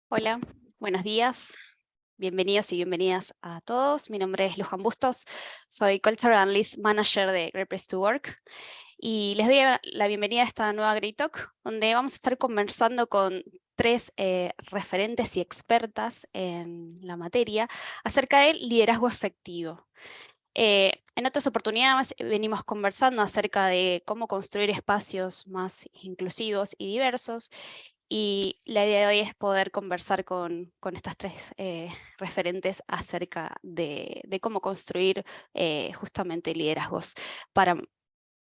Hola, buenos días. Bienvenidos y bienvenidas a todos. Mi nombre es Luján Bustos, soy Cultural Analyst Manager de Great Place to Work y les doy la bienvenida a esta nueva Great Talk, donde vamos a estar conversando con tres referentes y expertas en la materia acerca del liderazgo efectivo. En otras oportunidades venimos conversando acerca de cómo construir espacios más inclusivos y diversos, y la idea de hoy es poder conversar con estas tres referentes acerca de cómo construir justamente liderazgos para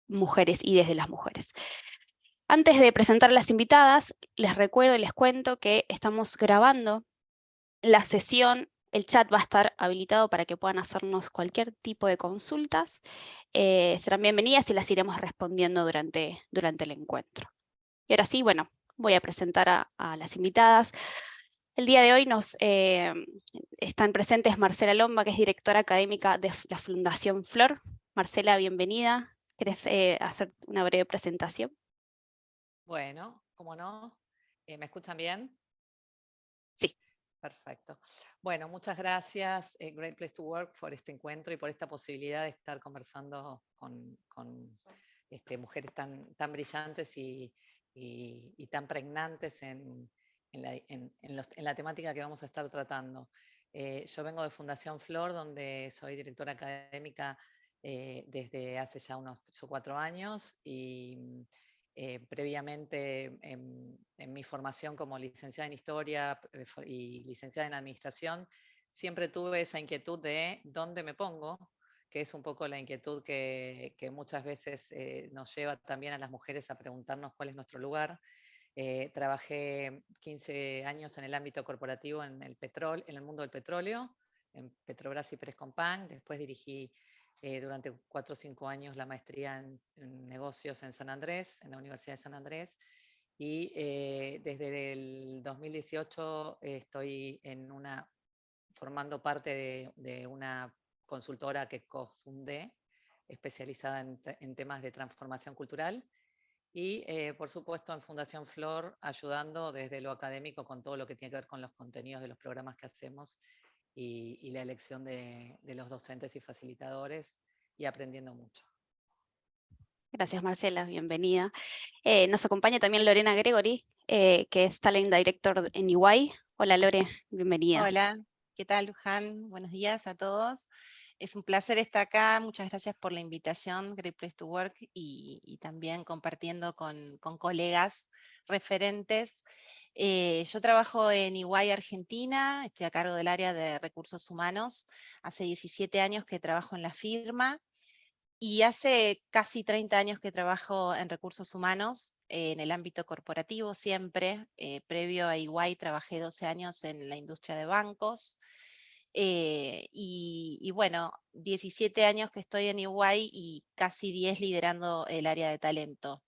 mujeres y desde las mujeres. Antes de presentar a las invitadas, les recuerdo y les cuento que estamos grabando la sesión. El chat va a estar habilitado para que puedan hacernos cualquier tipo de consultas. Serán bienvenidas y las iremos respondiendo durante el encuentro. Y ahora sí, bueno, voy a presentar a las invitadas. El día de hoy nos están presentes Marcela Lomba, que es directora académica de la Fundación Flor. Marcela, bienvenida. ¿Querés hacer una breve presentación? Bueno, ¿cómo no? ¿Me escuchan bien? Sí. Perfecto. Bueno, muchas gracias, Great Place to Work, por este encuentro y por esta posibilidad de estar conversando con mujeres tan brillantes y tan pregnantes en la temática que vamos a estar tratando. Yo vengo de Fundación Flor, donde soy directora académica desde hace ya unos 3 o 4 años y previamente en mi formación como licenciada en Historia y licenciada en Administración, siempre tuve esa inquietud de dónde me pongo, que es un poco la inquietud que muchas veces nos lleva también a las mujeres a preguntarnos cuál es nuestro lugar. Trabajé 15 años en el ámbito corporativo en el mundo del petróleo, en Petrobras y Prescompan. Después dirigí durante 4 o 5 años la maestría en negocios en San Andrés, en la Universidad de San Andrés. Y desde el 2018 estoy formando parte de una consultora que cofundé, especializada en temas de transformación cultural. Y, por supuesto, en Fundación Flor, ayudando desde lo académico con todo lo que tiene que ver con los contenidos de los programas que hacemos y la elección de los docentes y facilitadores y aprendiendo mucho. Gracias, Marcela, bienvenida. Nos acompaña también Lorena Gregory, que es Talent Director en EY. Hola, Lore, bienvenida. Hola, ¿qué tal, Luján? Buenos días a todos. Es un placer estar acá. Muchas gracias por la invitación, Great Place to Work, y también compartiendo con colegas referentes. Yo trabajo en EY Argentina, estoy a cargo del área de recursos humanos. Hace 17 años que trabajo en la firma. Y hace casi 30 años que trabajo en recursos humanos, en el ámbito corporativo siempre. Previo a EY trabajé 12 años en la industria de bancos. Y bueno, 17 años que estoy en EY y casi 10 liderando el área de talento.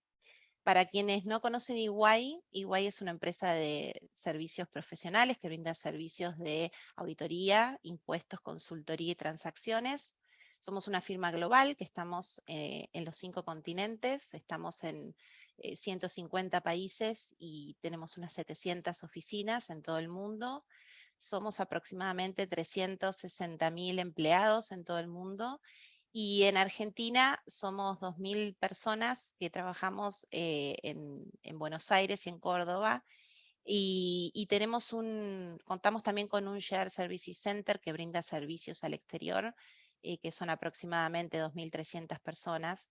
Para quienes no conocen EY, EY es una empresa de servicios profesionales que brinda servicios de auditoría, impuestos, consultoría y transacciones. Somos una firma global que estamos en los 5 continentes, estamos en 150 países y tenemos unas 700 oficinas en todo el mundo. Somos aproximadamente 360.000 empleados en todo el mundo. Y en Argentina somos 2.000 personas que trabajamos en Buenos Aires y en Córdoba. Y contamos también con un Shared Services Center que brinda servicios al exterior, que son aproximadamente 2.300 personas.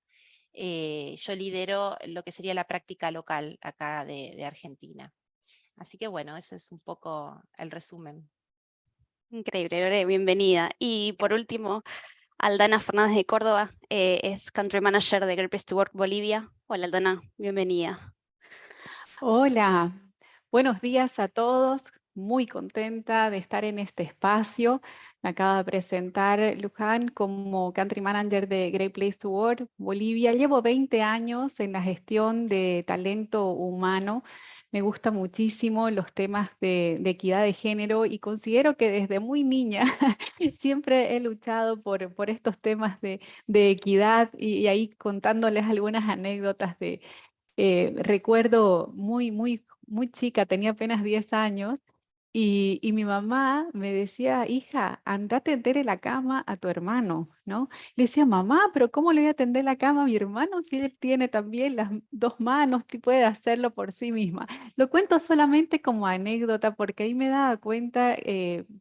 Yo lidero lo que sería la práctica local acá de Argentina. Así que bueno, ese es un poco el resumen. Increíble, Lore, bienvenida. Y por Gracias. último, Aldana Fernández de Córdoba, es Country Manager de Great Place to Work Bolivia. Hola, Aldana, bienvenida. Hola, buenos días a todos. Muy contenta de estar en este espacio. Me acaba de presentar Luján como Country Manager de Great Place to Work Bolivia. Llevo 20 años en la gestión de talento humano. Me gustan muchísimo los temas de equidad de género y considero que desde muy niña siempre he luchado por estos temas de equidad y ahí contándoles algunas anécdotas recuerdo muy chica, tenía apenas 10 años, Y mi mamá me decía, hija, anda a tender la cama a tu hermano, ¿no? Le decía, mamá, pero ¿cómo le voy a tender la cama a mi hermano si él tiene también las dos manos y puede hacerlo por sí misma? Lo cuento solamente como anécdota porque ahí me daba cuenta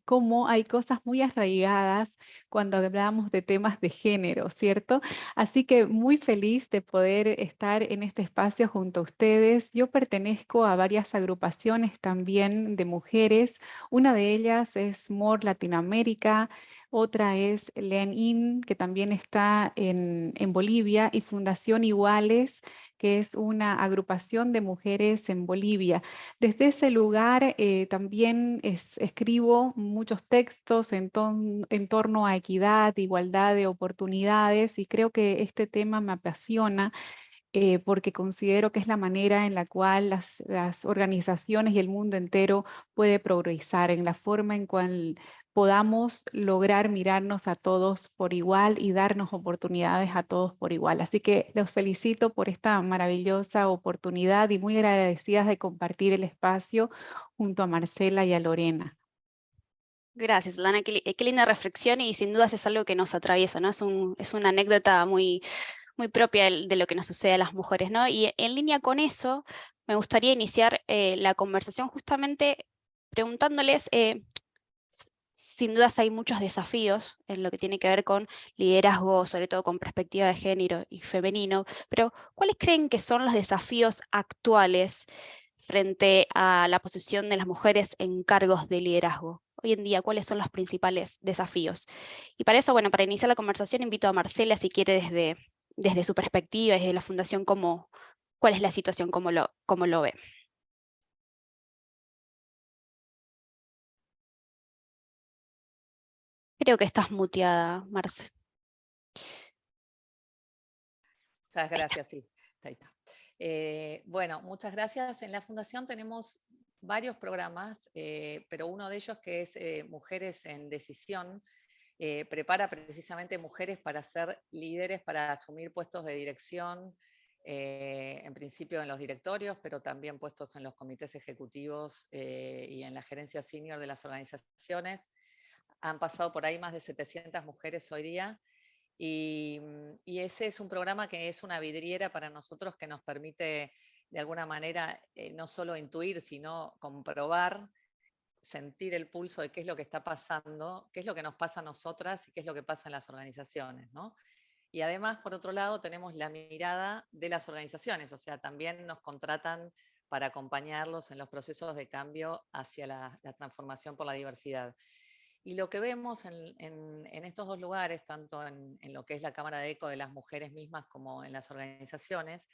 cómo hay cosas muy arraigadas cuando hablamos de temas de género, ¿cierto? Así que muy feliz de poder estar en este espacio junto a ustedes. Yo pertenezco a varias agrupaciones también de mujeres. Una de ellas es More Latinoamérica, otra es Lean In, que también está en Bolivia, y Fundación Iguales, que es una agrupación de mujeres en Bolivia. Desde ese lugar también escribo muchos textos en torno a equidad, igualdad de oportunidades, y creo que este tema me apasiona porque considero que es la manera en la cual las organizaciones y el mundo entero puede progresar, en la forma en cual podamos lograr mirarnos a todos por igual y darnos oportunidades a todos por igual. Así que los felicito por esta maravillosa oportunidad y muy agradecidas de compartir el espacio junto a Marcela y a Lorena. Gracias, Lana. Qué linda reflexión y sin dudas es algo que nos atraviesa, ¿no? Es una anécdota muy, muy propia de lo que nos sucede a las mujeres, ¿no? Y en línea con eso, me gustaría iniciar la conversación justamente preguntándoles, sin dudas hay muchos desafíos en lo que tiene que ver con liderazgo, sobre todo con perspectiva de género y femenino, pero ¿cuáles creen que son los desafíos actuales frente a la posición de las mujeres en cargos de liderazgo? Hoy en día, ¿cuáles son los principales desafíos? Y para eso, bueno, para iniciar la conversación, invito a Marcela, si quiere, desde su perspectiva, desde la fundación, cuál es la situación, cómo lo ve. Creo que estás muteada, Marce. Muchas gracias, sí. Ahí está. Bueno, muchas gracias. En la Fundación tenemos varios programas, pero uno de ellos que es Mujeres en Decisión, prepara precisamente mujeres para ser líderes, para asumir puestos de dirección, en principio en los directorios, pero también puestos en los comités ejecutivos y en la gerencia senior de las organizaciones. Han pasado por ahí más de 700 mujeres hoy día. Y ese es un programa que es una vidriera para nosotros que nos permite de alguna manera no solo intuir, sino comprobar, sentir el pulso de qué es lo que está pasando, qué es lo que nos pasa a nosotras y qué es lo que pasa en las organizaciones, ¿no? Y además, por otro lado, tenemos la mirada de las organizaciones, o sea, también nos contratan para acompañarlos en los procesos de cambio hacia la transformación por la diversidad. Y lo que vemos en estos dos lugares, tanto en lo que es la Cámara de Eco de las mujeres mismas como en las organizaciones,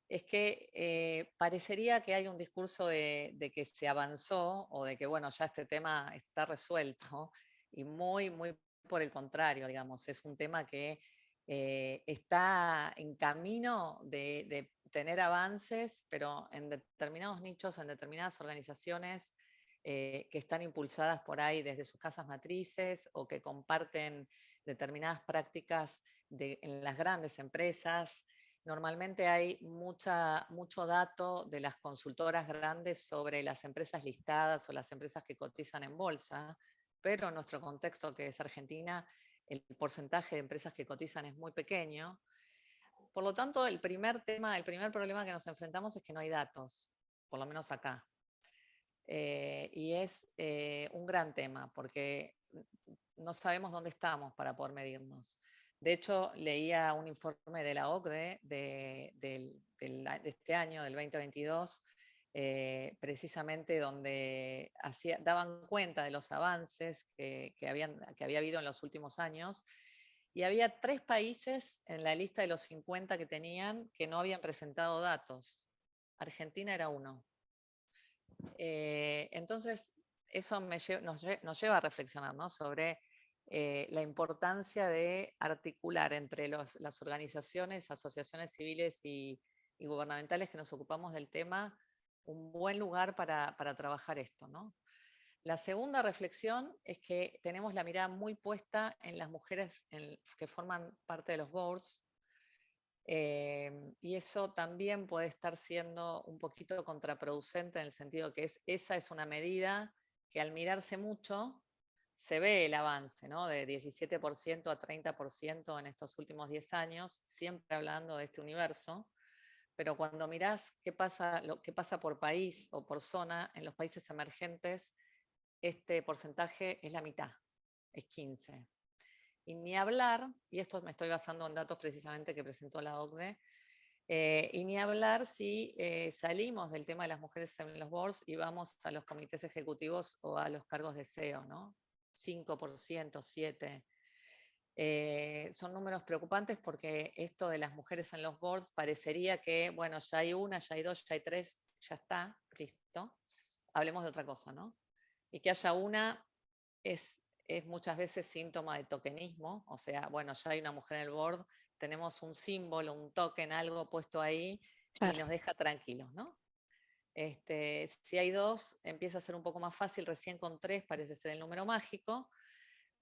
es que parecería que hay un discurso de que se avanzó o de que, bueno, ya este tema está resuelto y muy, muy por el contrario, digamos, es un tema que está en camino de tener avances, pero en determinados nichos, en determinadas organizaciones que están impulsadas por ahí desde sus casas matrices o que comparten determinadas prácticas en las grandes empresas. Normalmente hay mucho dato de las consultoras grandes sobre las empresas listadas o las empresas que cotizan en bolsa, pero en nuestro contexto, que es Argentina, el porcentaje de empresas que cotizan es muy pequeño. Por lo tanto, el primer problema que nos enfrentamos es que no hay datos, por lo menos acá. Y es un gran tema porque no sabemos dónde estamos para poder medirnos. De hecho, leía un informe de la OCDE de este año, del 2022, precisamente donde daban cuenta de los avances que había habido en los últimos años, y había 3 países en la lista de los 50 que tenían que no habían presentado datos. Argentina era uno. Entonces, eso nos lleva a reflexionar, ¿no?, sobre la importancia de articular entre las organizaciones, asociaciones civiles y gubernamentales que nos ocupamos del tema un buen lugar para trabajar esto, ¿no? La segunda reflexión es que tenemos la mirada muy puesta en las mujeres que forman parte de los boards, y eso también puede estar siendo un poquito contraproducente en el sentido que esa es una medida que al mirarse mucho se ve el avance, ¿no? De 17% a 30% en estos últimos 10 años, siempre hablando de este universo, pero cuando mirás qué pasa por país o por zona, en los países emergentes, este porcentaje es la mitad, es 15%. Y ni hablar, y esto me estoy basando en datos precisamente que presentó la OCDE, y ni hablar si salimos del tema de las mujeres en los boards y vamos a los comités ejecutivos o a los cargos de CEO, ¿no? 5%, 7%. Son números preocupantes porque esto de las mujeres en los boards parecería que, bueno, ya hay una, ya hay dos, ya hay tres, ya está, listo. Hablemos de otra cosa, ¿no? Y que haya una es muchas veces síntoma de tokenismo, o sea, bueno, ya hay una mujer en el board, tenemos un símbolo, un token, algo puesto ahí y nos deja tranquilos, ¿no? Si hay dos, empieza a ser un poco más fácil, recién con 3 parece ser el número mágico,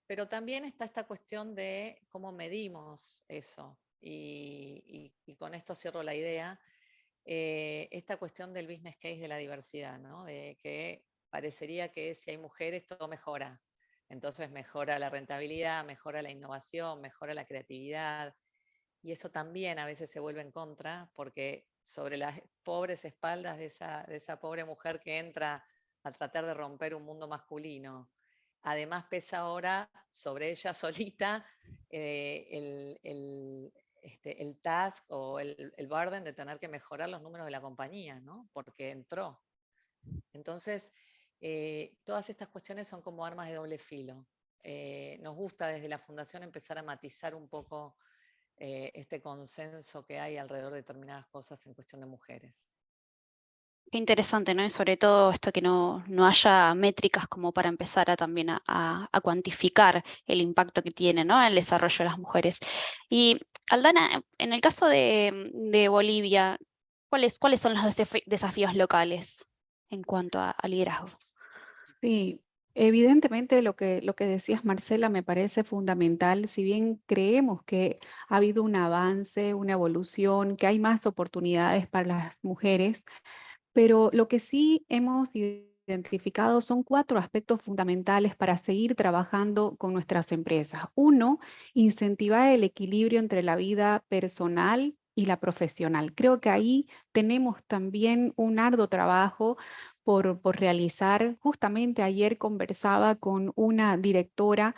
pero también está esta cuestión de cómo medimos eso, y con esto cierro la idea, esta cuestión del business case de la diversidad, ¿no? De que parecería que si hay mujeres todo mejora. Entonces mejora la rentabilidad, mejora la innovación, mejora la creatividad. Y eso también a veces se vuelve en contra, porque sobre las pobres espaldas de esa pobre mujer que entra a tratar de romper un mundo masculino, además pesa ahora sobre ella solita el task o el burden de tener que mejorar los números de la compañía, ¿no? Porque entró. Entonces, todas estas cuestiones son como armas de doble filo. Nos gusta desde la Fundación empezar a matizar un poco este consenso que hay alrededor de determinadas cosas en cuestión de mujeres. Qué interesante, ¿no? Y sobre todo esto que no haya métricas como para empezar a también a cuantificar el impacto que tiene, ¿no? El desarrollo de las mujeres. Y Aldana, en el caso de Bolivia, ¿cuáles son los desafíos locales en cuanto a liderazgo? Sí, evidentemente lo que decías, Marcela, me parece fundamental. Si bien creemos que ha habido un avance, una evolución, que hay más oportunidades para las mujeres, pero lo que sí hemos identificado son 4 aspectos fundamentales para seguir trabajando con nuestras empresas. Uno, incentivar el equilibrio entre la vida personal y la profesional. Creo que ahí tenemos también un arduo trabajo por realizar. Justamente ayer conversaba con una directora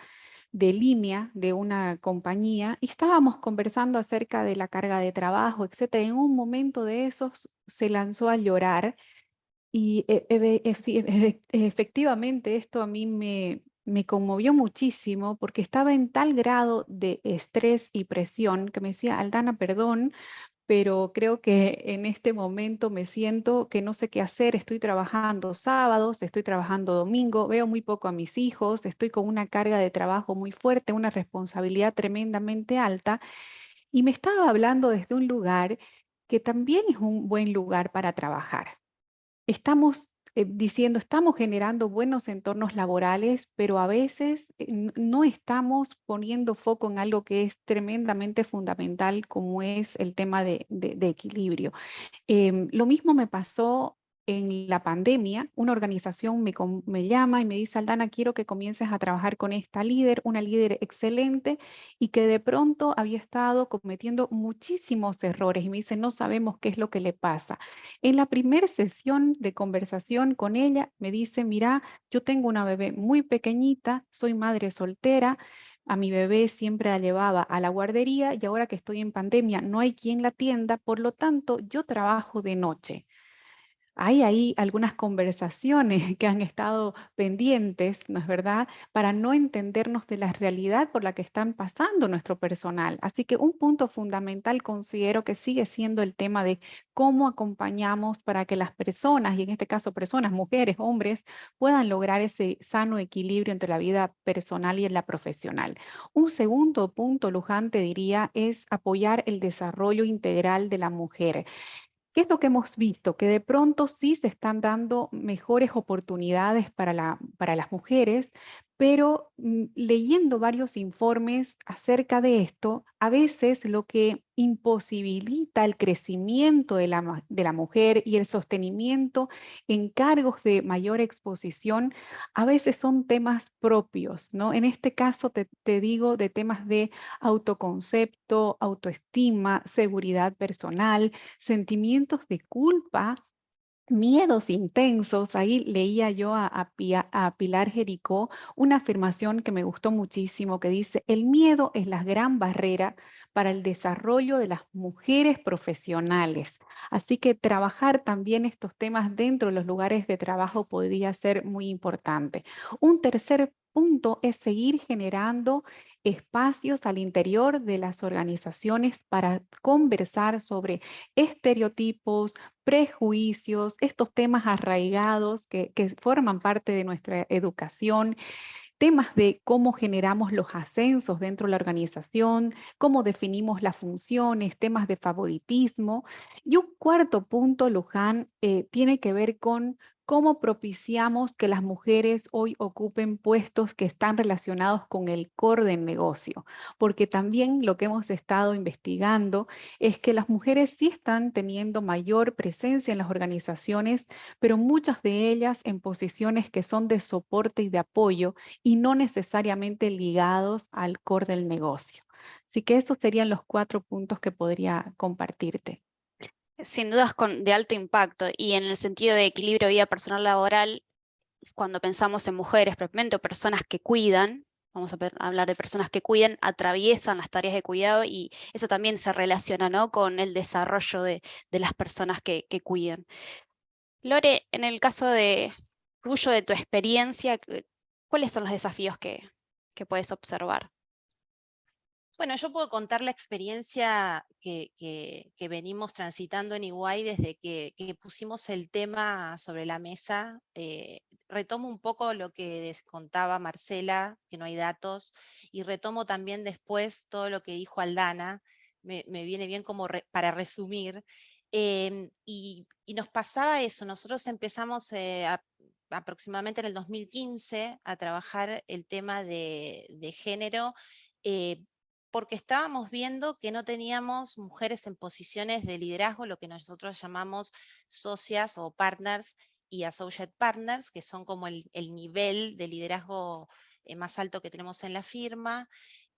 de línea de una compañía y estábamos conversando acerca de la carga de trabajo, etcétera. En un momento de esos se lanzó a llorar y efectivamente esto a mí me conmovió muchísimo porque estaba en tal grado de estrés y presión que me decía, Aldana, perdón, pero creo que en este momento me siento que no sé qué hacer, estoy trabajando sábados, estoy trabajando domingo, veo muy poco a mis hijos, estoy con una carga de trabajo muy fuerte, una responsabilidad tremendamente alta, y me estaba hablando desde un lugar que también es un buen lugar para trabajar. Estamos diciendo, estamos generando buenos entornos laborales, pero a veces no estamos poniendo foco en algo que es tremendamente fundamental, como es el tema de equilibrio. Lo mismo me pasó en la pandemia. Una organización me llama y me dice, Aldana, quiero que comiences a trabajar con esta líder, una líder excelente y que de pronto había estado cometiendo muchísimos errores y me dice, no sabemos qué es lo que le pasa. En la primera sesión de conversación con ella me dice, mira, yo tengo una bebé muy pequeñita, soy madre soltera, a mi bebé siempre la llevaba a la guardería y ahora que estoy en pandemia no hay quien la atienda, por lo tanto yo trabajo de noche. Hay ahí algunas conversaciones que han estado pendientes, ¿no es verdad?, para no entendernos de la realidad por la que están pasando nuestro personal. Así que un punto fundamental considero que sigue siendo el tema de cómo acompañamos para que las personas, y en este caso personas, mujeres, hombres, puedan lograr ese sano equilibrio entre la vida personal y la profesional. Un segundo punto, Luján, te diría, es apoyar el desarrollo integral de la mujer. ¿Qué es lo que hemos visto? Que de pronto sí se están dando mejores oportunidades para las mujeres, pero leyendo varios informes acerca de esto, a veces lo que imposibilita el crecimiento de la mujer y el sostenimiento en cargos de mayor exposición, a veces son temas propios, ¿no? En este caso te digo de temas de autoconcepto, autoestima, seguridad personal, sentimientos de culpa, miedos intensos. Ahí leía yo a Pilar Jericó una afirmación que me gustó muchísimo, que dice: el miedo es la gran barrera para el desarrollo de las mujeres profesionales. Así que trabajar también estos temas dentro de los lugares de trabajo podría ser muy importante. Un tercer punto es seguir generando espacios al interior de las organizaciones para conversar sobre estereotipos, prejuicios, estos temas arraigados que forman parte de nuestra educación, temas de cómo generamos los ascensos dentro de la organización, cómo definimos las funciones, temas de favoritismo. Y un cuarto punto, Luján, tiene que ver con cómo propiciamos que las mujeres hoy ocupen puestos que están relacionados con el core del negocio, porque también lo que hemos estado investigando es que las mujeres sí están teniendo mayor presencia en las organizaciones, pero muchas de ellas en posiciones que son de soporte y de apoyo, y no necesariamente ligados al core del negocio. Así que esos serían los 4 puntos que podría compartirte. Sin dudas de alto impacto, y en el sentido de equilibrio vida personal laboral, cuando pensamos en mujeres propiamente o personas que cuidan, vamos a hablar de personas que cuidan, atraviesan las tareas de cuidado, y eso también se relaciona, ¿no?, con el desarrollo de las personas que cuidan. Lore, en el caso tuyo, de tu experiencia, ¿cuáles son los desafíos que puedes observar? Bueno, yo puedo contar la experiencia que venimos transitando en Iguay desde que pusimos el tema sobre la mesa. Retomo un poco lo que contaba Marcela, que no hay datos, y retomo también después todo lo que dijo Aldana. Me viene bien como para resumir. Y nos pasaba eso. Nosotros empezamos aproximadamente en el 2015 a trabajar el tema de género, porque estábamos viendo que no teníamos mujeres en posiciones de liderazgo, lo que nosotros llamamos socias o partners y associate partners, que son como el nivel de liderazgo más alto que tenemos en la firma.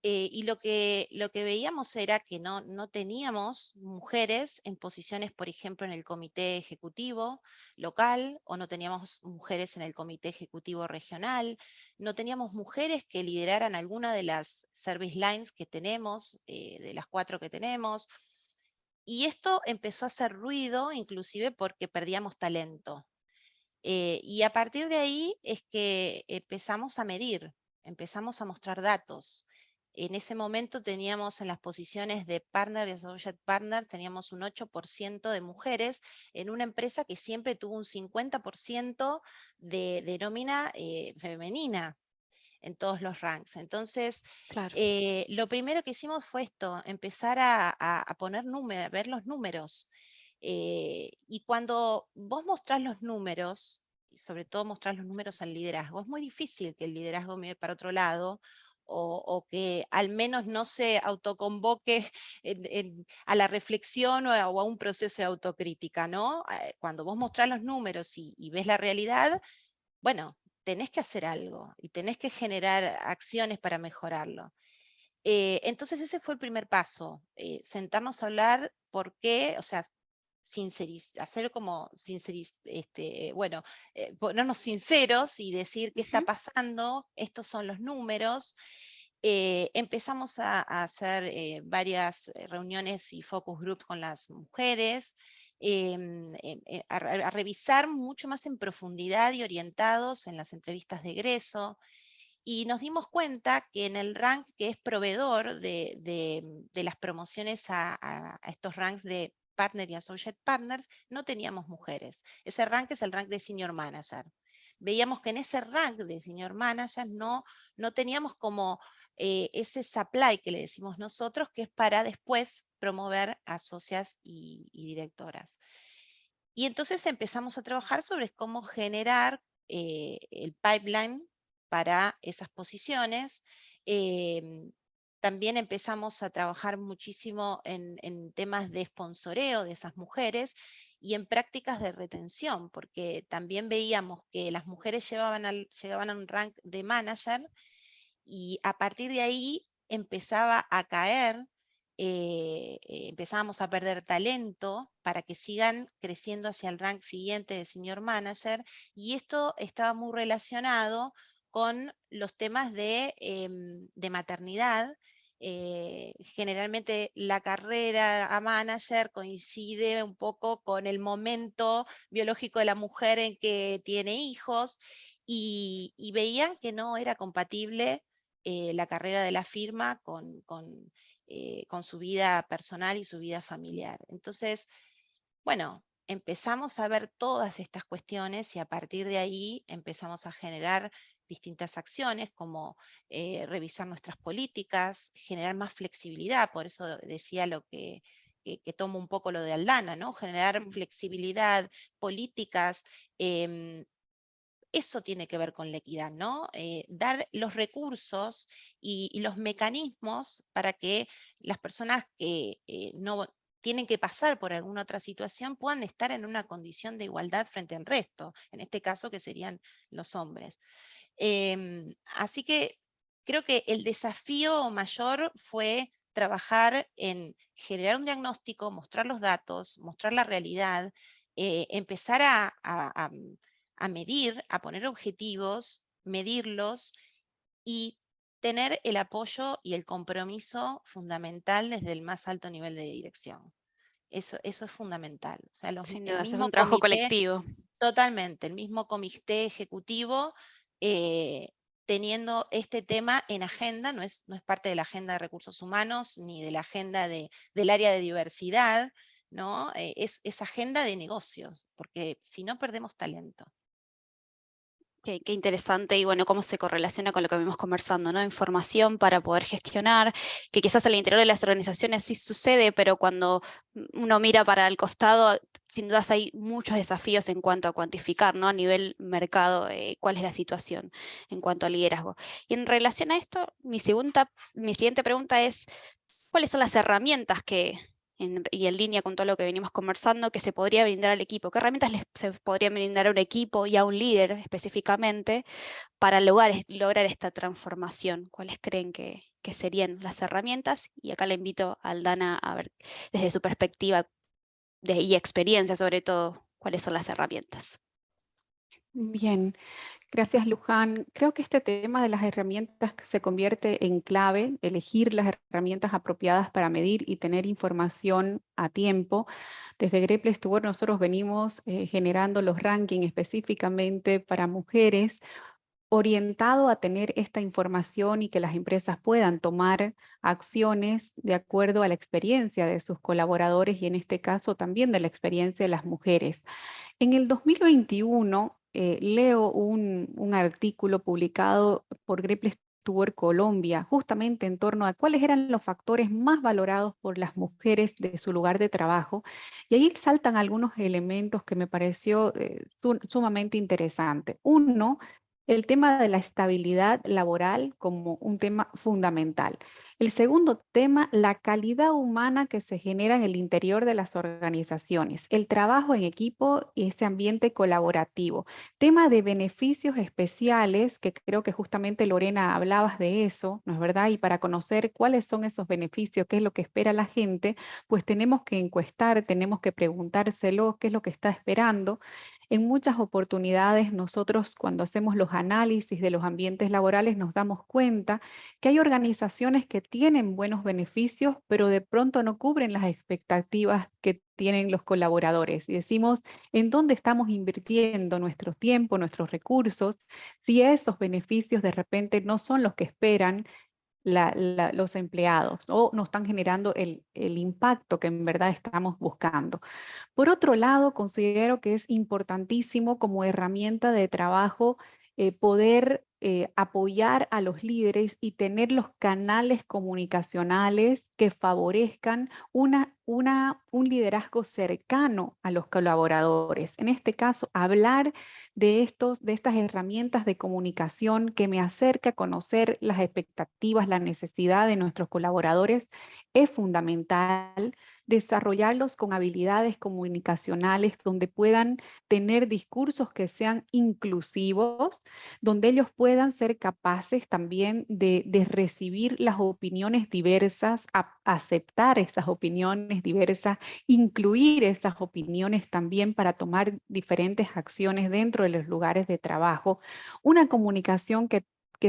Y lo que veíamos era que no teníamos mujeres en posiciones, por ejemplo, en el comité ejecutivo local, o no teníamos mujeres en el comité ejecutivo regional, no teníamos mujeres que lideraran alguna de las service lines que tenemos, de las 4 que tenemos. Y esto empezó a hacer ruido, inclusive porque perdíamos talento. Y a partir de ahí es que empezamos a medir, empezamos a mostrar datos. En ese momento teníamos en las posiciones de partner y associate partner, teníamos un 8% de mujeres en una empresa que siempre tuvo un 50% de nómina femenina en todos los ranks. Entonces, Claro. lo primero que hicimos fue esto, empezar a poner números, a ver los números. Y cuando vos mostrás los números, y sobre todo mostrás los números al liderazgo, es muy difícil que el liderazgo mire para otro lado, o que al menos no se autoconvoque a la reflexión o a un proceso de autocrítica, ¿no? Cuando vos mostrás los números y ves la realidad, bueno, tenés que hacer algo y tenés que generar acciones para mejorarlo. Entonces ese fue el primer paso, sentarnos a hablar por qué, o sea, hacer como bueno, ponernos sinceros y decir qué está pasando, estos son los números. Empezamos a hacer varias reuniones y focus groups con las mujeres, a revisar mucho más en profundidad y orientados en las entrevistas de egreso. Y nos dimos cuenta que en el rank que es proveedor de las promociones a estos ranks de partner y associate partners, no teníamos mujeres. Ese rank es el rank de senior manager. Veíamos que en ese rank de senior manager no teníamos como ese supply que le decimos nosotros, que es para después promover a socias y directoras. Y entonces empezamos a trabajar sobre cómo generar el pipeline para esas posiciones. También empezamos a trabajar muchísimo en temas de sponsoreo de esas mujeres y en prácticas de retención, porque también veíamos que las mujeres llegaban a un rank de manager y a partir de ahí empezaba a caer, empezábamos a perder talento para que sigan creciendo hacia el rank siguiente de senior manager, y esto estaba muy relacionado con los temas de maternidad. Generalmente la carrera a manager coincide un poco con el momento biológico de la mujer en que tiene hijos, y veían que no era compatible la carrera de la firma con su vida personal y su vida familiar. Entonces, bueno, empezamos a ver todas estas cuestiones y a partir de ahí empezamos a generar distintas acciones como revisar nuestras políticas, generar más flexibilidad. Por eso decía lo que tomo un poco lo de Aldana, ¿no? Generar flexibilidad, políticas. Eso tiene que ver con la equidad, ¿no? Dar los recursos y los mecanismos para que las personas que no tienen que pasar por alguna otra situación puedan estar en una condición de igualdad frente al resto, en este caso que serían los hombres. Así que creo que el desafío mayor fue trabajar en generar un diagnóstico, mostrar los datos, mostrar la realidad, empezar a medir, a poner objetivos, medirlos y tener el apoyo y el compromiso fundamental desde el más alto nivel de dirección. Eso es fundamental. O sea, Sin el duda, es mismo un trabajo comité, colectivo. totalmente, el mismo comité ejecutivo eh, teniendo este tema en agenda, no es parte de la agenda de recursos humanos ni de la agenda del área de diversidad, ¿no? Es agenda de negocios, porque si no perdemos talento. Qué interesante y bueno, cómo se correlaciona con lo que venimos conversando, ¿no? Información para poder gestionar, que quizás al interior de las organizaciones sí sucede, pero cuando uno mira para el costado, sin dudas hay muchos desafíos en cuanto a cuantificar, ¿no? A nivel mercado, cuál es la situación en cuanto al liderazgo. Y en relación a esto, mi siguiente pregunta es, ¿cuáles son las herramientas y en línea con todo lo que venimos conversando, que se podría brindar al equipo? ¿Qué herramientas se podrían brindar a un equipo y a un líder específicamente para lograr esta transformación? ¿Cuáles creen que serían las herramientas? Y acá le invito a Aldana a ver desde su perspectiva y experiencia sobre todo, cuáles son las herramientas. Bien, gracias, Luján. Creo que este tema de las herramientas se convierte en clave, elegir las herramientas apropiadas para medir y tener información a tiempo. Desde Great Place to Work nosotros venimos generando los rankings específicamente para mujeres, orientado a tener esta información y que las empresas puedan tomar acciones de acuerdo a la experiencia de sus colaboradores y en este caso también de la experiencia de las mujeres. En el 2021 leo un artículo publicado por Great Place to Work Colombia, justamente en torno a cuáles eran los factores más valorados por las mujeres de su lugar de trabajo. Y ahí saltan algunos elementos que me pareció sumamente interesante. Uno, el tema de la estabilidad laboral como un tema fundamental. El segundo tema, la calidad humana que se genera en el interior de las organizaciones, el trabajo en equipo y ese ambiente colaborativo. Tema de beneficios especiales, que creo que justamente Lorena hablabas de eso, ¿no es verdad? Y para conocer cuáles son esos beneficios, qué es lo que espera la gente, pues tenemos que encuestar, tenemos que preguntárselo, qué es lo que está esperando. En muchas oportunidades nosotros cuando hacemos los análisis de los ambientes laborales nos damos cuenta que hay organizaciones que tienen buenos beneficios, pero de pronto no cubren las expectativas que tienen los colaboradores. Y decimos, ¿en dónde estamos invirtiendo nuestro tiempo, nuestros recursos? Si esos beneficios de repente no son los que esperan los empleados o no están generando el impacto que en verdad estamos buscando. Por otro lado, considero que es importantísimo como herramienta de trabajo poder apoyar a los líderes y tener los canales comunicacionales que favorezcan un un liderazgo cercano a los colaboradores. En este caso, hablar de estas herramientas de comunicación que me acerca a conocer las expectativas, la necesidad de nuestros colaboradores es fundamental. Desarrollarlos con habilidades comunicacionales donde puedan tener discursos que sean inclusivos, donde ellos puedan ser capaces también de recibir las opiniones diversas, aceptar esas opiniones diversas, incluir esas opiniones también para tomar diferentes acciones dentro de los lugares de trabajo. Una comunicación que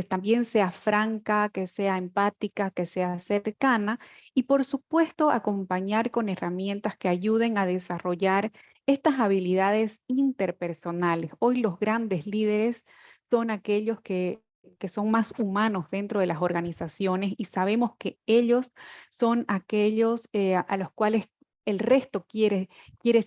también sea franca, que sea empática, que sea cercana y por supuesto acompañar con herramientas que ayuden a desarrollar estas habilidades interpersonales. Hoy los grandes líderes son aquellos que son más humanos dentro de las organizaciones y sabemos que ellos son aquellos a los cuales el resto quiere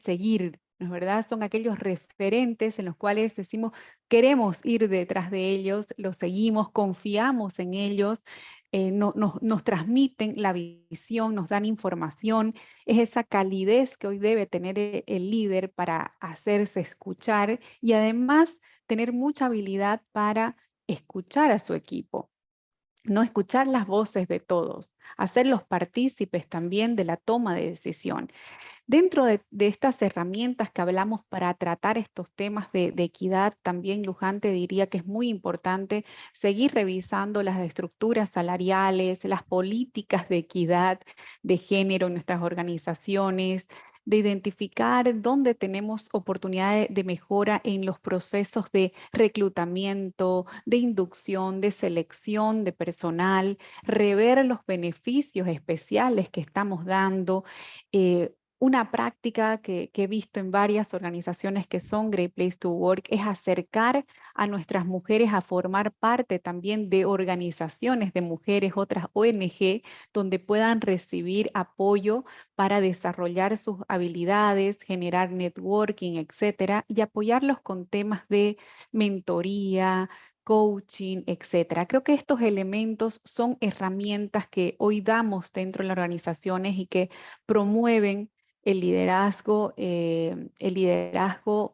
seguir, ¿no es verdad? Son aquellos referentes en los cuales decimos, queremos ir detrás de ellos, los seguimos, confiamos en ellos, nos transmiten la visión, nos dan información. Es esa calidez que hoy debe tener el líder para hacerse escuchar y además tener mucha habilidad para escuchar a su equipo. No escuchar las voces de todos, hacerlos partícipes también de la toma de decisión. Dentro de estas herramientas que hablamos para tratar estos temas de equidad, también, Luján, te diría que es muy importante seguir revisando las estructuras salariales, las políticas de equidad de género en nuestras organizaciones, de identificar dónde tenemos oportunidades de mejora en los procesos de reclutamiento, de inducción, de selección de personal, rever los beneficios especiales que estamos dando. Una práctica que he visto en varias organizaciones que son Great Place to Work es acercar a nuestras mujeres a formar parte también de organizaciones de mujeres, otras ONG, donde puedan recibir apoyo para desarrollar sus habilidades, generar networking, etcétera, y apoyarlos con temas de mentoría, coaching, etcétera. Creo que estos elementos son herramientas que hoy damos dentro de las organizaciones y que promueven el liderazgo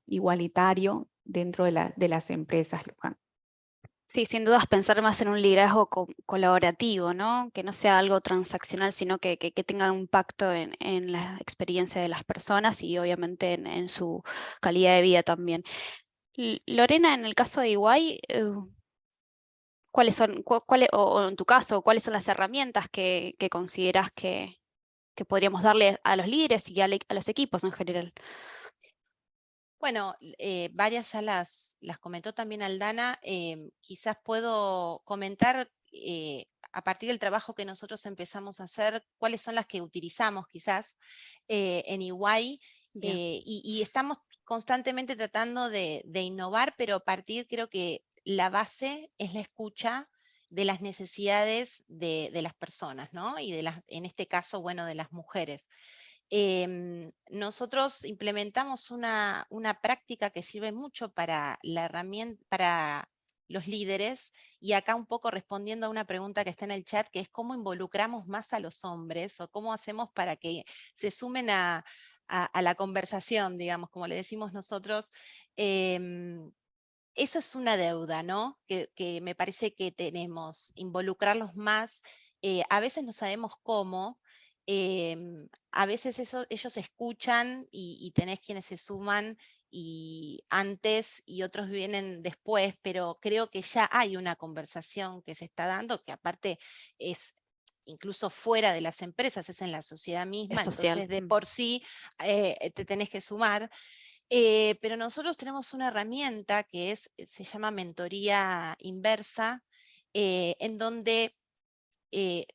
igualitario dentro de las empresas, Luján. Sí, sin dudas pensar más en un liderazgo colaborativo, ¿no? Que no sea algo transaccional, sino que tenga un impacto en la experiencia de las personas y obviamente en su calidad de vida también. Lorena, en el caso de EY, ¿cuáles son, o en tu caso, cuáles son las herramientas que consideras que podríamos darle a los líderes y a los equipos en general? Bueno, varias ya las comentó también Aldana. Quizás puedo comentar a partir del trabajo que nosotros empezamos a hacer, cuáles son las que utilizamos quizás en EY. Y estamos constantemente tratando de innovar, pero a partir, creo que la base es la escucha de las necesidades de las personas, ¿no? Y en este caso, bueno, de las mujeres. Nosotros implementamos una práctica que sirve mucho para la herramienta, para los líderes, y acá un poco respondiendo a una pregunta que está en el chat, que es cómo involucramos más a los hombres o cómo hacemos para que se sumen a la conversación, digamos, como le decimos nosotros. Eso es una deuda, ¿no? Que me parece que tenemos, involucrarlos más. A veces no sabemos cómo. A veces ellos escuchan y tenés quienes se suman y antes y otros vienen después, pero creo que ya hay una conversación que se está dando, que aparte es incluso fuera de las empresas, es en la sociedad misma, Es social. entonces de por sí te tenés que sumar. Pero nosotros tenemos una herramienta que se llama mentoría inversa, en donde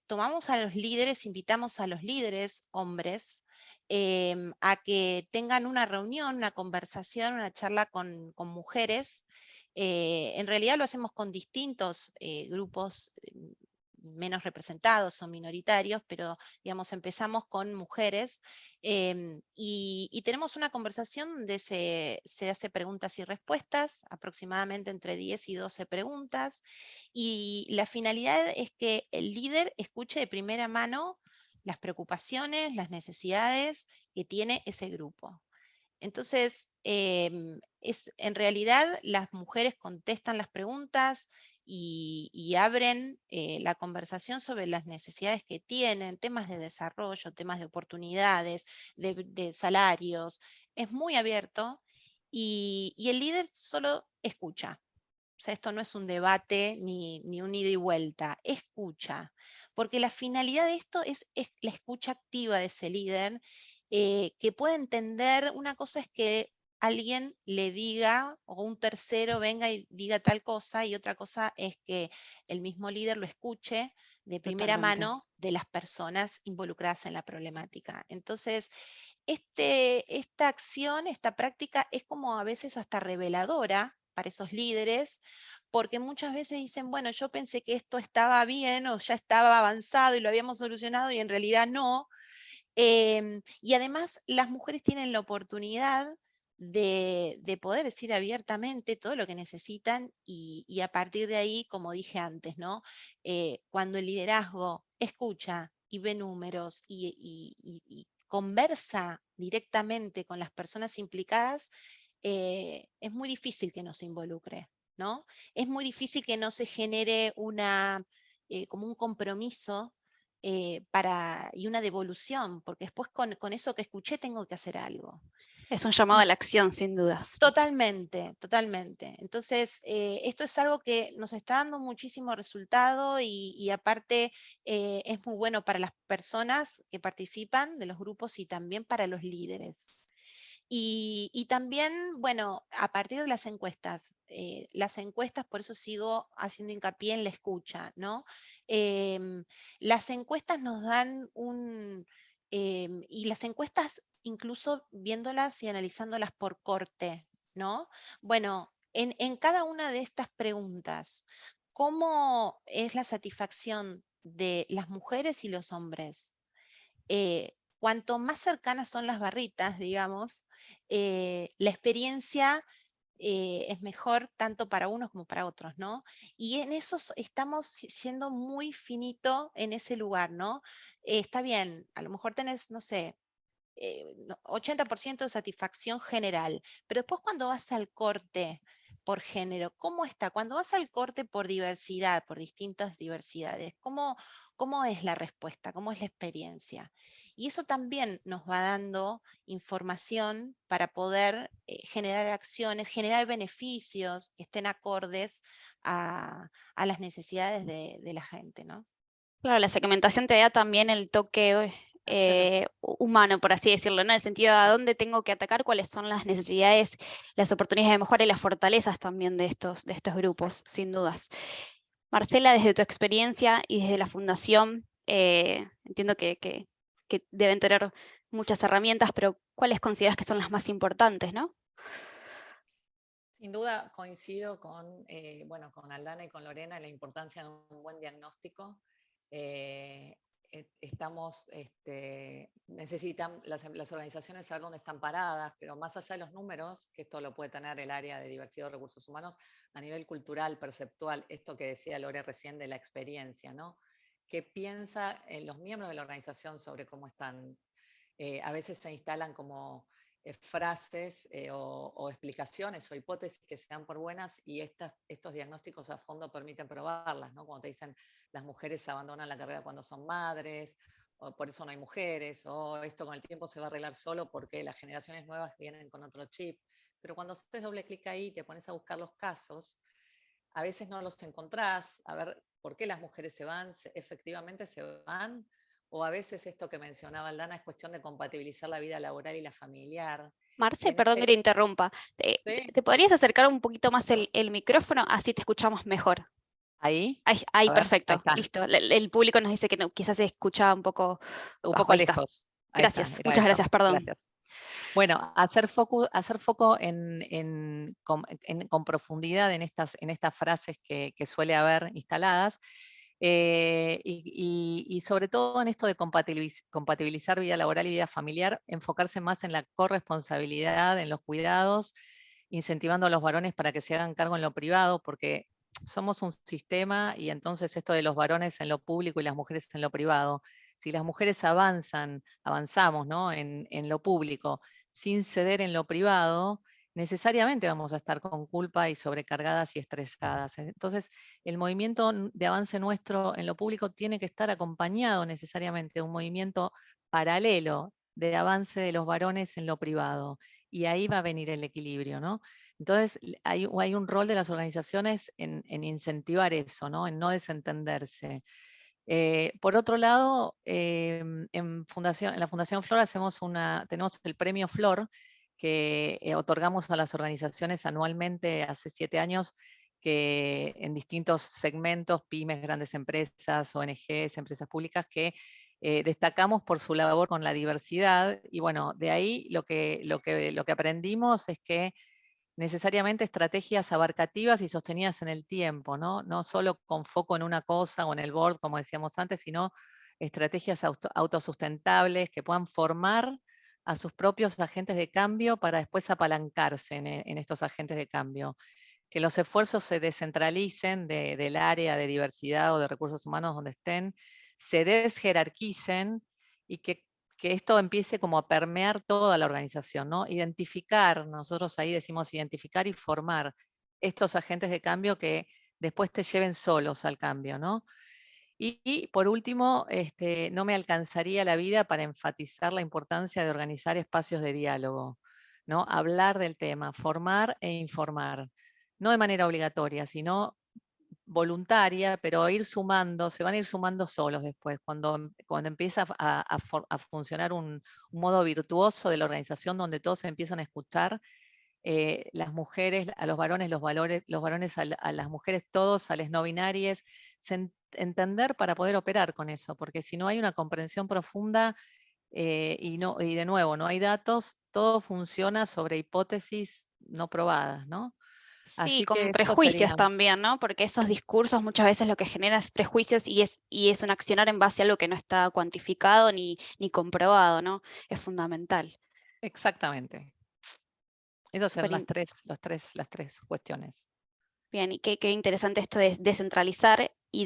tomamos a los líderes, invitamos a los líderes, hombres, a que tengan una reunión, una conversación, una charla con mujeres. En realidad lo hacemos con distintos grupos menos representados o minoritarios, pero digamos, empezamos con mujeres y tenemos una conversación donde se hace preguntas y respuestas, aproximadamente entre 10 y 12 preguntas, y la finalidad es que el líder escuche de primera mano las preocupaciones, las necesidades que tiene ese grupo. Entonces, en realidad las mujeres contestan las preguntas y abren la conversación sobre las necesidades que tienen, temas de desarrollo, temas de oportunidades, de salarios. Es muy abierto y el líder solo escucha. O sea, esto no es un debate ni un ida y vuelta, escucha. Porque la finalidad de esto es la escucha activa de ese líder, que puede entender. Una cosa es que alguien le diga o un tercero venga y diga tal cosa, y otra cosa es que el mismo líder lo escuche de primera Totalmente. mano de las personas involucradas en la problemática. Entonces, esta acción, esta práctica es como a veces hasta reveladora para esos líderes, porque muchas veces dicen, bueno, yo pensé que esto estaba bien o ya estaba avanzado y lo habíamos solucionado y en realidad no. Y además las mujeres tienen la oportunidad de poder decir abiertamente todo lo que necesitan y a partir de ahí, como dije antes, ¿no? Cuando el liderazgo escucha y ve números y conversa directamente con las personas implicadas, es muy difícil que no se involucre, ¿no? Es muy difícil que no se genere como un compromiso y una devolución, porque después con eso que escuché tengo que hacer algo. Es un llamado a la acción, sin dudas. Totalmente, totalmente. Entonces, esto es algo que nos está dando muchísimo resultado y aparte es muy bueno para las personas que participan de los grupos y también para los líderes. Y también, bueno, a partir de las encuestas, por eso sigo haciendo hincapié en la escucha, ¿no? Las encuestas nos dan y las encuestas, incluso viéndolas y analizándolas por corte, ¿no? Bueno, en cada una de estas preguntas, ¿cómo es la satisfacción de las mujeres y los hombres? Cuanto más cercanas son las barritas, digamos, la experiencia es mejor tanto para unos como para otros, ¿no? Y en eso estamos siendo muy finito en ese lugar, ¿no? Está bien, a lo mejor tenés, no sé, 80% de satisfacción general, pero después cuando vas al corte por género, ¿cómo está? Cuando vas al corte por diversidad, por distintas diversidades, ¿cómo es la respuesta? ¿Cómo es la experiencia? Y eso también nos va dando información para poder generar acciones, generar beneficios que estén acordes a las necesidades de la gente, ¿no? Claro, la segmentación te da también el toque humano, por así decirlo, ¿no? En el sentido de a dónde tengo que atacar, cuáles son las necesidades, las oportunidades de mejora y las fortalezas también de estos grupos, Exacto. sin dudas. Marcela, desde tu experiencia y desde la fundación, entiendo que deben tener muchas herramientas, pero ¿cuáles consideras que son las más importantes, no? Sin duda coincido bueno, con Aldana y con Lorena en la importancia de un buen diagnóstico. Necesitan las organizaciones saber dónde están paradas, pero más allá de los números, que esto lo puede tener el área de diversidad de recursos humanos, a nivel cultural, perceptual, esto que decía Lore recién de la experiencia, ¿no? ¿Qué piensa los miembros de la organización sobre cómo están? A veces se instalan como frases o explicaciones o hipótesis que se dan por buenas y estos diagnósticos a fondo permiten probarlas, ¿no? Cuando te dicen las mujeres abandonan la carrera cuando son madres, o por eso no hay mujeres, o esto con el tiempo se va a arreglar solo porque las generaciones nuevas vienen con otro chip. Pero cuando haces doble clic ahí y te pones a buscar los casos, a veces no los encontrás, a ver por qué las mujeres se van, efectivamente se van, o a veces esto que mencionaba Aldana es cuestión de compatibilizar la vida laboral y la familiar. Y Marce, en perdón que te interrumpa. ¿sí? ¿Te podrías acercar un poquito más el micrófono? Así te escuchamos mejor. Ahí, Ahí, a ver, ahí perfecto, está, listo. El público nos dice que no, quizás se escuchaba un poco un bajo. poco Ahí está. lejos. Ahí está, Gracias, era muchas esto. gracias, perdón. Gracias. Bueno, hacer foco con profundidad en estas frases que suele haber instaladas, y sobre todo en esto de compatibilizar vida laboral y vida familiar, enfocarse más en la corresponsabilidad, en los cuidados, incentivando a los varones para que se hagan cargo en lo privado, porque somos un sistema y entonces esto de los varones en lo público y las mujeres en lo privado si las mujeres avanzamos, ¿no? en lo público sin ceder en lo privado, necesariamente vamos a estar con culpa y sobrecargadas y estresadas. Entonces, el movimiento de avance nuestro en lo público tiene que estar acompañado necesariamente de un movimiento paralelo de avance de los varones en lo privado. Y ahí va a venir el equilibrio, ¿no? Entonces, hay un rol de las organizaciones en incentivar eso, ¿no? En no desentenderse. Por otro lado, en la Fundación Flor tenemos el premio Flor, que otorgamos a las organizaciones anualmente hace 7 años, que en distintos segmentos, pymes, grandes empresas, ONGs, empresas públicas, que destacamos por su labor con la diversidad. Y bueno, de ahí lo que aprendimos es que necesariamente estrategias abarcativas y sostenidas en el tiempo, ¿no? No solo con foco en una cosa o en el board, como decíamos antes, sino estrategias autosustentables que puedan formar a sus propios agentes de cambio para después apalancarse en estos agentes de cambio. Que los esfuerzos se descentralicen del área de diversidad o de recursos humanos donde estén, se desjerarquicen y que esto empiece como a permear toda la organización, ¿no? Identificar, nosotros ahí decimos identificar y formar estos agentes de cambio que después te lleven solos al cambio, ¿no? Y por último, no me alcanzaría la vida para enfatizar la importancia de organizar espacios de diálogo, ¿no? Hablar del tema, formar e informar, no de manera obligatoria, sino voluntaria, pero se van a ir sumando solos después, cuando empieza a funcionar un modo virtuoso de la organización donde todos se empiezan a escuchar, las mujeres, a los varones, los varones a las mujeres, todos, a las no binarias, entender para poder operar con eso, porque si no hay una comprensión profunda y de nuevo, no hay datos, todo funciona sobre hipótesis no probadas, ¿no? Sí, Así que con eso prejuicios sería. también, ¿no? Porque esos discursos muchas veces lo que genera es prejuicios y es un accionar en base a algo que no está cuantificado ni comprobado, ¿no? Es fundamental. Exactamente. Esas son Súper las tres cuestiones. bien, y qué interesante esto de descentralizar y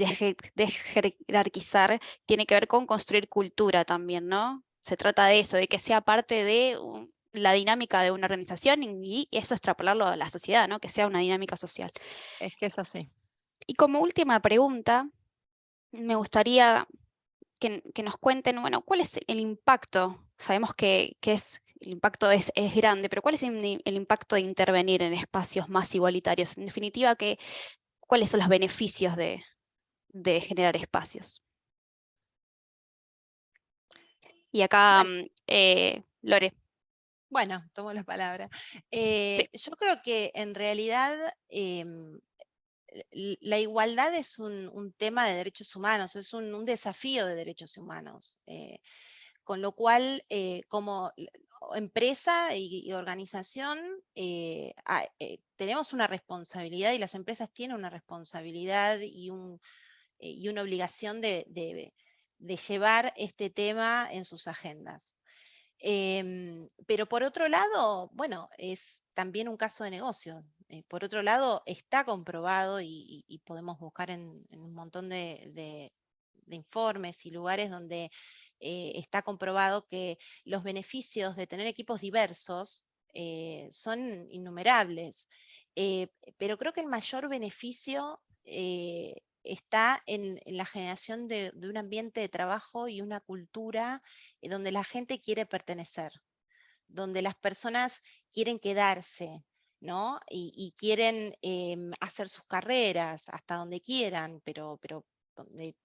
desjerarquizar, tiene que ver con construir cultura también, ¿no? Se trata de eso, de que sea parte de la dinámica de una organización y eso extrapolarlo a la sociedad, ¿no? Que sea una dinámica social. Es que es así. Y como última pregunta, me gustaría que nos cuenten, bueno, ¿cuál es el impacto? Sabemos que el impacto es grande, pero ¿cuál es el impacto de intervenir en espacios más igualitarios? En definitiva, ¿cuáles son los beneficios de generar espacios? Y acá, Bueno, Lore. bueno, tomo la palabra. Sí. Yo creo que en realidad la igualdad es un tema de derechos humanos, es un desafío de derechos humanos. Con lo cual, como empresa y organización, tenemos una responsabilidad y las empresas tienen una responsabilidad y una obligación de llevar este tema en sus agendas. Pero por otro lado, bueno, es también un caso de negocio. Por otro lado, está comprobado y podemos buscar en un montón de informes y lugares donde está comprobado que los beneficios de tener equipos diversos son innumerables. Pero creo que el mayor beneficio está en la generación de un ambiente de trabajo y una cultura donde la gente quiere pertenecer, donde las personas quieren quedarse, ¿no? Y quieren hacer sus carreras hasta donde quieran, pero donde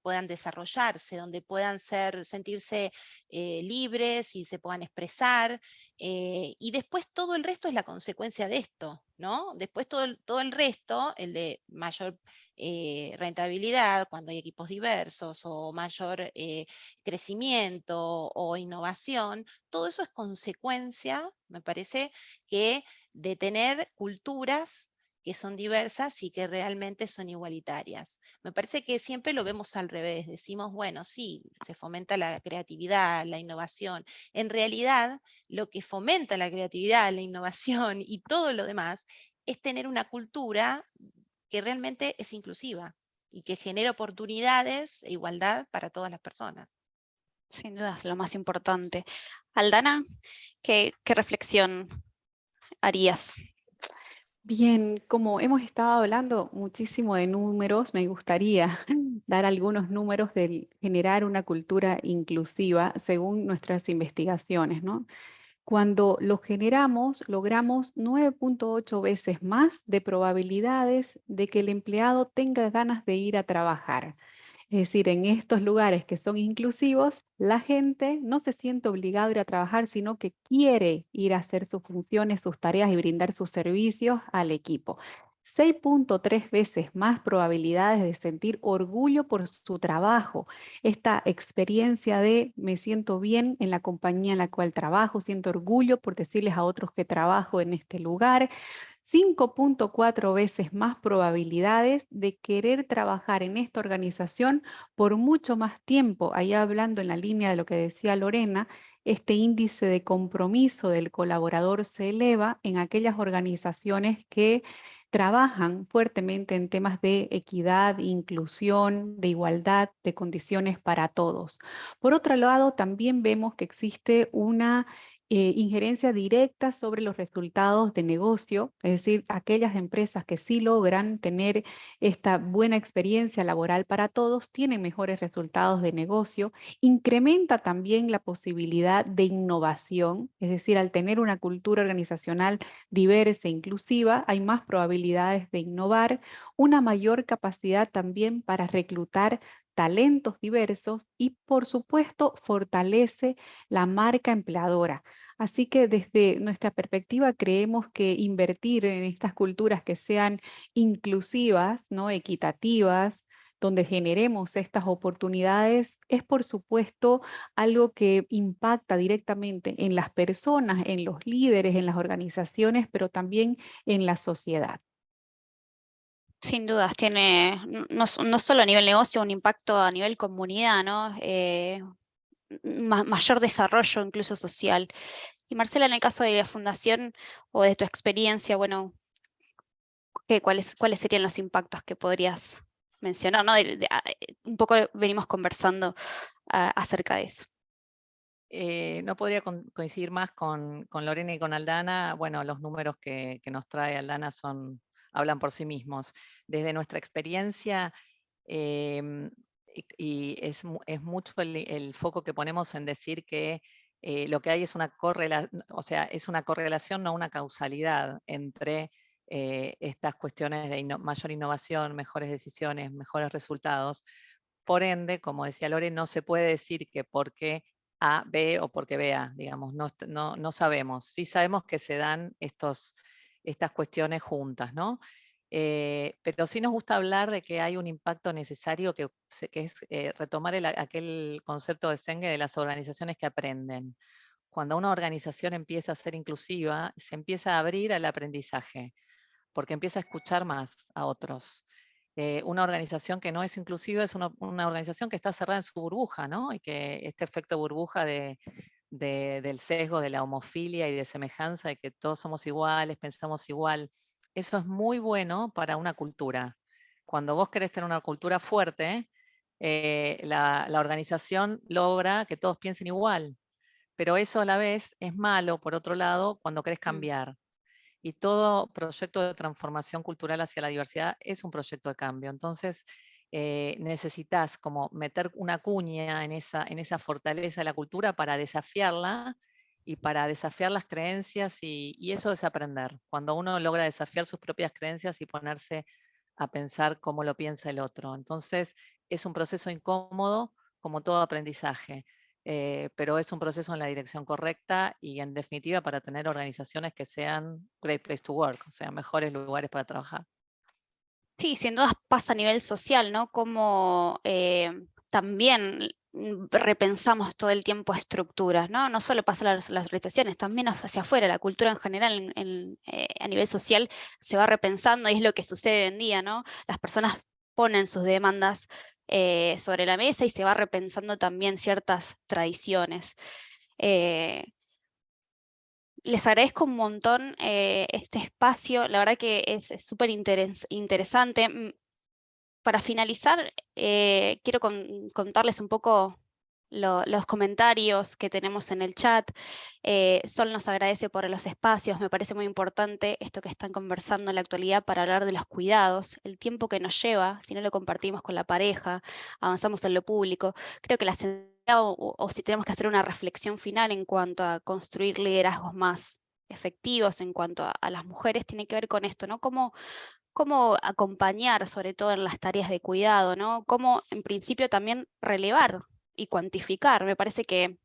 puedan desarrollarse, donde puedan sentirse libres y se puedan expresar. Y después todo el resto es la consecuencia de esto, ¿no? Después todo el resto, el de mayor rentabilidad, cuando hay equipos diversos, o mayor crecimiento o innovación, todo eso es consecuencia, me parece, que de tener culturas que son diversas y que realmente son igualitarias. Me parece que siempre lo vemos al revés, decimos, bueno, sí, se fomenta la creatividad, la innovación. En realidad, lo que fomenta la creatividad, la innovación y todo lo demás es tener una cultura que realmente es inclusiva, y que genere oportunidades e igualdad para todas las personas. Sin duda es lo más importante. Aldana, ¿qué reflexión harías? Bien, como hemos estado hablando muchísimo de números, me gustaría dar algunos números de generar una cultura inclusiva según nuestras investigaciones, ¿no? Cuando lo generamos, logramos 9.8 veces más de probabilidades de que el empleado tenga ganas de ir a trabajar. Es decir, en estos lugares que son inclusivos, la gente no se siente obligada a ir a trabajar, sino que quiere ir a hacer sus funciones, sus tareas y brindar sus servicios al equipo. 6.3 veces más probabilidades de sentir orgullo por su trabajo. Esta experiencia de me siento bien en la compañía en la cual trabajo, siento orgullo por decirles a otros que trabajo en este lugar. 5.4 veces más probabilidades de querer trabajar en esta organización por mucho más tiempo. Ahí hablando en la línea de lo que decía Lorena, este índice de compromiso del colaborador se eleva en aquellas organizaciones que trabajan fuertemente en temas de equidad, inclusión, de igualdad, de condiciones para todos. Por otro lado, también vemos que existe una injerencia directa sobre los resultados de negocio, es decir, aquellas empresas que sí logran tener esta buena experiencia laboral para todos, tienen mejores resultados de negocio, incrementa también la posibilidad de innovación, es decir, al tener una cultura organizacional diversa e inclusiva, hay más probabilidades de innovar, una mayor capacidad también para reclutar talentos diversos y, por supuesto, fortalece la marca empleadora. Así que desde nuestra perspectiva creemos que invertir en estas culturas que sean inclusivas, ¿no? Equitativas, donde generemos estas oportunidades, es por supuesto algo que impacta directamente en las personas, en los líderes, en las organizaciones, pero también en la sociedad. Sin dudas, tiene no solo a nivel negocio, un impacto a nivel comunidad, ¿no? Mayor desarrollo incluso social. Y Marcela, en el caso de la fundación o de tu experiencia, bueno, ¿cuáles serían los impactos que podrías mencionar, ¿no? Un poco venimos conversando acerca de eso. No podría coincidir más con Lorena y con Aldana. Bueno, los números que nos trae Aldana hablan por sí mismos. Desde nuestra experiencia, y es mucho el foco que ponemos en decir que lo que hay es una correlación, no una causalidad entre estas cuestiones de mayor innovación, mejores decisiones, mejores resultados. Por ende, como decía Lore, no se puede decir que porque A, B o porque B, A, digamos, no sabemos. Sí sabemos que se dan estas cuestiones juntas, ¿no? Pero sí nos gusta hablar de que hay un impacto necesario que es retomar aquel concepto de Senge de las organizaciones que aprenden. Cuando una organización empieza a ser inclusiva, se empieza a abrir al aprendizaje, porque empieza a escuchar más a otros. Una organización que no es inclusiva es una organización que está cerrada en su burbuja, ¿no? Y que este efecto burbuja del sesgo, de la homofilia y de semejanza, de que todos somos iguales, pensamos igual, eso es muy bueno para una cultura. Cuando vos querés tener una cultura fuerte, la organización logra que todos piensen igual, pero eso a la vez es malo, por otro lado, cuando querés cambiar. Y todo proyecto de transformación cultural hacia la diversidad es un proyecto de cambio. Entonces, necesitas como meter una cuña en esa fortaleza de la cultura para desafiarla y para desafiar las creencias, y eso es aprender. Cuando uno logra desafiar sus propias creencias y ponerse a pensar cómo lo piensa el otro. Entonces, es un proceso incómodo como todo aprendizaje. Pero es un proceso en la dirección correcta y en definitiva para tener organizaciones que sean great place to work, o sea, mejores lugares para trabajar. Sí, sin dudas pasa a nivel social, ¿no? Como también repensamos todo el tiempo estructuras, ¿no? No solo pasa las organizaciones, también hacia afuera, la cultura en general a nivel social se va repensando y es lo que sucede hoy en día, ¿no? Las personas ponen sus demandas sobre la mesa y se va repensando también ciertas tradiciones. Les agradezco un montón este espacio, la verdad que es súper interesante. para finalizar, quiero contarles un poco los comentarios que tenemos en el chat. Sol nos agradece por los espacios, me parece muy importante esto que están conversando en la actualidad para hablar de los cuidados, el tiempo que nos lleva, si no lo compartimos con la pareja, avanzamos en lo público. Creo que la o si tenemos que hacer una reflexión final en cuanto a construir liderazgos más efectivos en cuanto a las mujeres, tiene que ver con esto, ¿no? Cómo acompañar, sobre todo en las tareas de cuidado, ¿no? Cómo, en principio, también relevar y cuantificar. Me parece que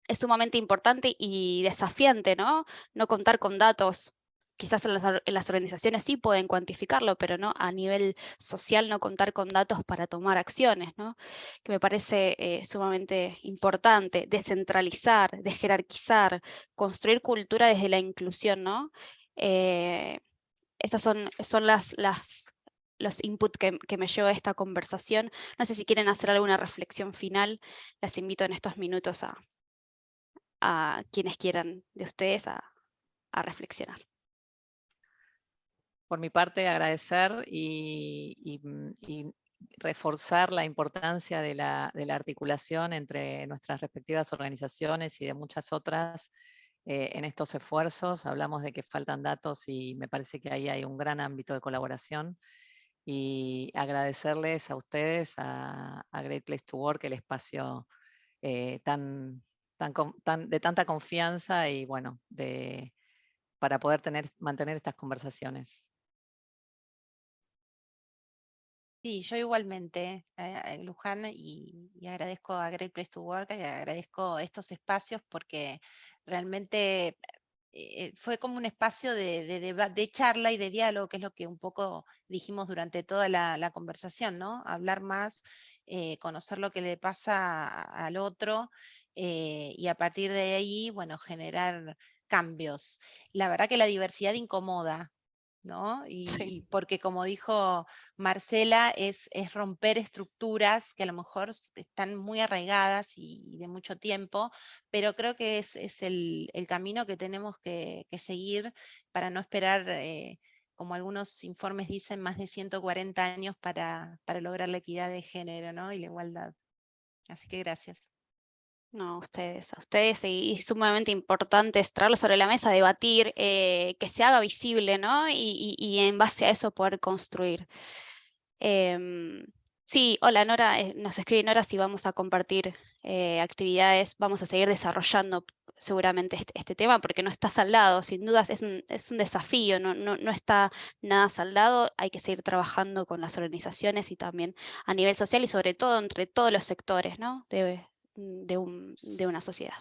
es sumamente importante y desafiante, ¿no? No contar con datos. Quizás en las organizaciones sí pueden cuantificarlo, pero no a nivel social no contar con datos para tomar acciones, ¿no? Que me parece sumamente importante. Descentralizar, desjerarquizar, construir cultura desde la inclusión, ¿no? Esas son los inputs que me llevo a esta conversación. No sé si quieren hacer alguna reflexión final. Las invito en estos minutos a quienes quieran de ustedes a reflexionar. Por mi parte, agradecer y reforzar la importancia de la articulación entre nuestras respectivas organizaciones y de muchas otras en estos esfuerzos. Hablamos de que faltan datos y me parece que ahí hay un gran ámbito de colaboración. Y agradecerles a ustedes, a Great Place to Work, el espacio de tanta confianza y bueno, para poder mantener estas conversaciones. Sí, yo igualmente, Luján, y agradezco a Great Place to Work, y agradezco estos espacios porque realmente fue como un espacio de charla y de diálogo, que es lo que un poco dijimos durante toda la conversación, ¿no? Hablar más, conocer lo que le pasa al otro y a partir de ahí, bueno, generar cambios. La verdad que la diversidad incomoda, ¿no? Y Sí. porque como dijo Marcela, es romper estructuras que a lo mejor están muy arraigadas y de mucho tiempo, pero creo que es el camino que tenemos que seguir para no esperar, como algunos informes dicen, más de 140 años para lograr la equidad de género, ¿no? Y la igualdad. Así que gracias. No, a ustedes, y sumamente importante es traerlo sobre la mesa, debatir, que se haga visible, ¿no? Y en base a eso poder construir. Sí, hola Nora, nos escribe Nora si vamos a compartir actividades, vamos a seguir desarrollando seguramente este tema porque no está saldado, sin dudas es un desafío, no está nada saldado, hay que seguir trabajando con las organizaciones y también a nivel social y sobre todo entre todos los sectores, ¿no? de una sociedad.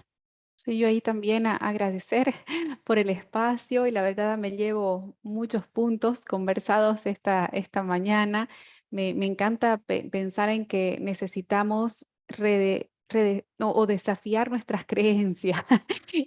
Sí, yo ahí también agradecer por el espacio y la verdad me llevo muchos puntos conversados esta mañana. Me encanta pensar en que necesitamos o desafiar nuestras creencias,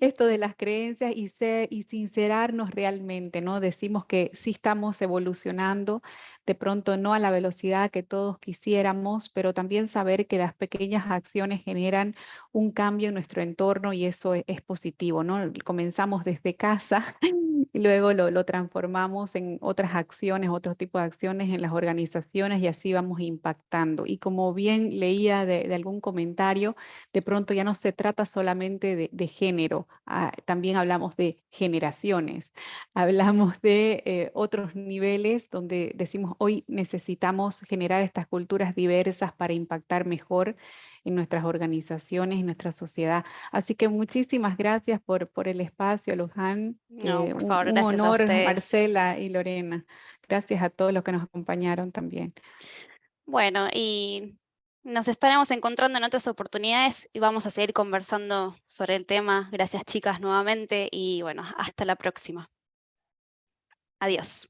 esto de las creencias y sincerarnos realmente, ¿no? Decimos que sí estamos evolucionando, de pronto no a la velocidad que todos quisiéramos, pero también saber que las pequeñas acciones generan un cambio en nuestro entorno y eso es positivo, ¿no? Comenzamos desde casa y luego lo transformamos en otras acciones, otro tipo de acciones en las organizaciones y así vamos impactando. Y como bien leía de algún comentario, de pronto ya no se trata solamente de género, también hablamos de generaciones, hablamos de otros niveles donde decimos hoy necesitamos generar estas culturas diversas para impactar mejor en nuestras organizaciones, en nuestra sociedad. Así que muchísimas gracias por el espacio, Luján. No, por favor, Un gracias a honor, ustedes. Marcela y Lorena. Gracias a todos los que nos acompañaron también. Bueno, y nos estaremos encontrando en otras oportunidades y vamos a seguir conversando sobre el tema. Gracias, chicas, nuevamente y bueno, hasta la próxima. Adiós.